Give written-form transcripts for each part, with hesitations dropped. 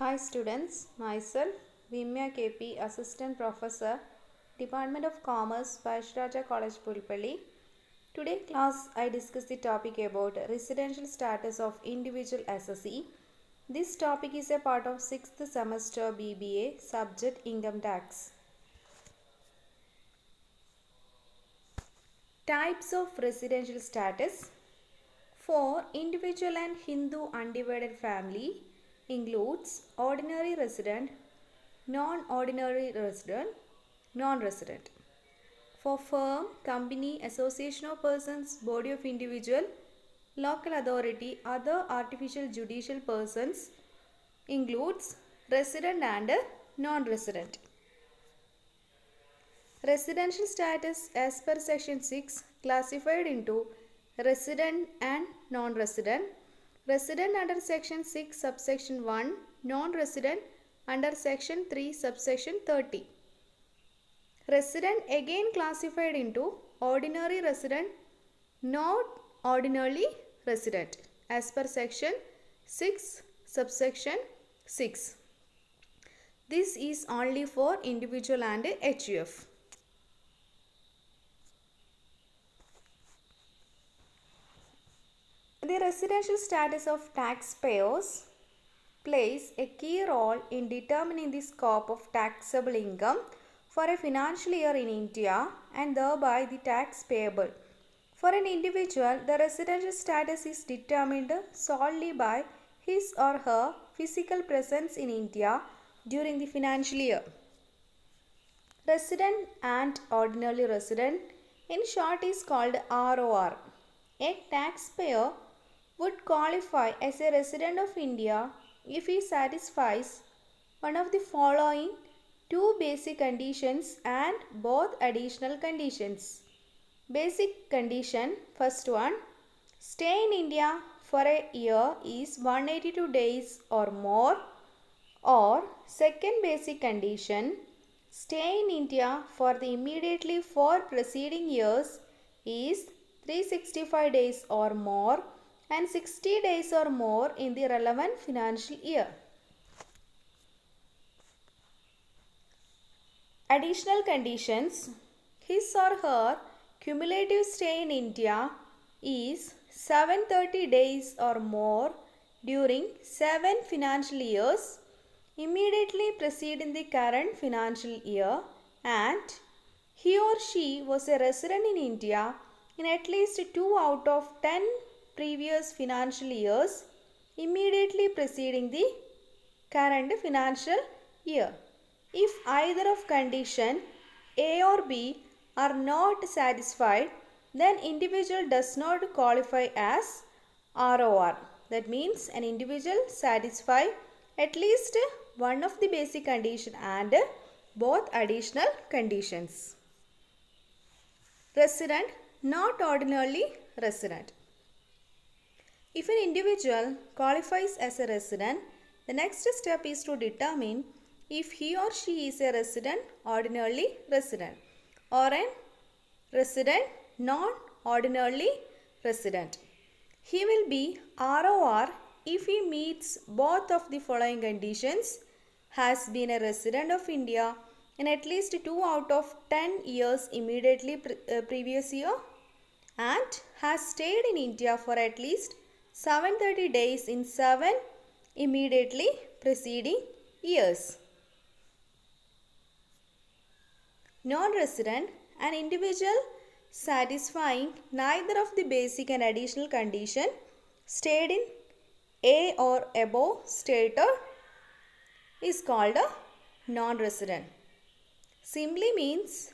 Hi students, myself Vimya KP, Assistant Professor, Department of Commerce, Pazhassiraja College, Pulpally. Today class I discuss the topic about residential status of individual assessee. This topic is a part of 6th semester BBA subject income tax. Types of residential status. For individual and Hindu undivided family includes ordinary resident, non-ordinary resident, non-resident. For firm, company, association of persons, body of individual, local authority, other artificial judicial persons includes resident and non-resident. Residential status as per section 6 classified into resident and non-resident. Resident under section 6 subsection 1, non-resident under section 3 subsection 30. Resident again classified into ordinary resident, not ordinarily resident as per section 6 subsection 6. This is only for individual and HUF. The residential status of taxpayers plays a key role in determining the scope of taxable income for a financial year in India and thereby the tax payable. For an individual, the residential status is determined solely by his or her physical presence in India during the financial year. Resident and ordinary resident, in short, is called ROR. A taxpayer would qualify as a resident of India if he satisfies one of the following two basic conditions and both additional conditions. Basic condition, first one, stay in India for a year is 182 days or more, or second basic condition, stay in India for the immediately four preceding years is 365 days or more and 60 days or more in the relevant financial year. Additional conditions, his or her cumulative stay in India is 730 days or more during 7 financial years immediately preceding the current financial year, and he or she was a resident in India in at least 2 out of 10 previous financial years immediately preceding the current financial year. If either of condition A or B are not satisfied, then individual does not qualify as ROR. That means an individual satisfy at least one of the basic condition and both additional conditions. Resident, not ordinarily resident. If an individual qualifies as a resident, the next step is to determine if he or she is a resident, ordinarily resident, or a resident, not ordinarily resident. He will be ROR if he meets both of the following conditions: has been a resident of India in at least 2 out of 10 years immediately previous year, and has stayed in India for at least 730 days in 7 immediately preceding years. Non-resident, an individual satisfying neither of the basic and additional condition stayed in A or above stated is called a non-resident. Simply means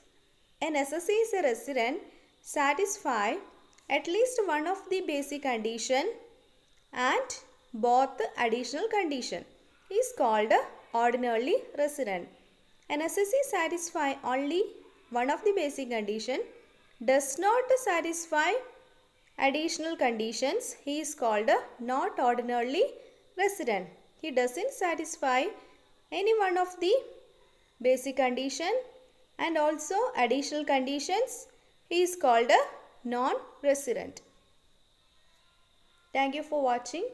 an assessee is a resident satisfy at least one of the basic condition and both additional condition is called ordinarily resident. An assessee satisfy only one of the basic condition, does not satisfy additional conditions, he is called not ordinarily resident. He doesn't satisfy any one of the basic condition and also additional conditions, he is called a non-resident. Thank you for watching.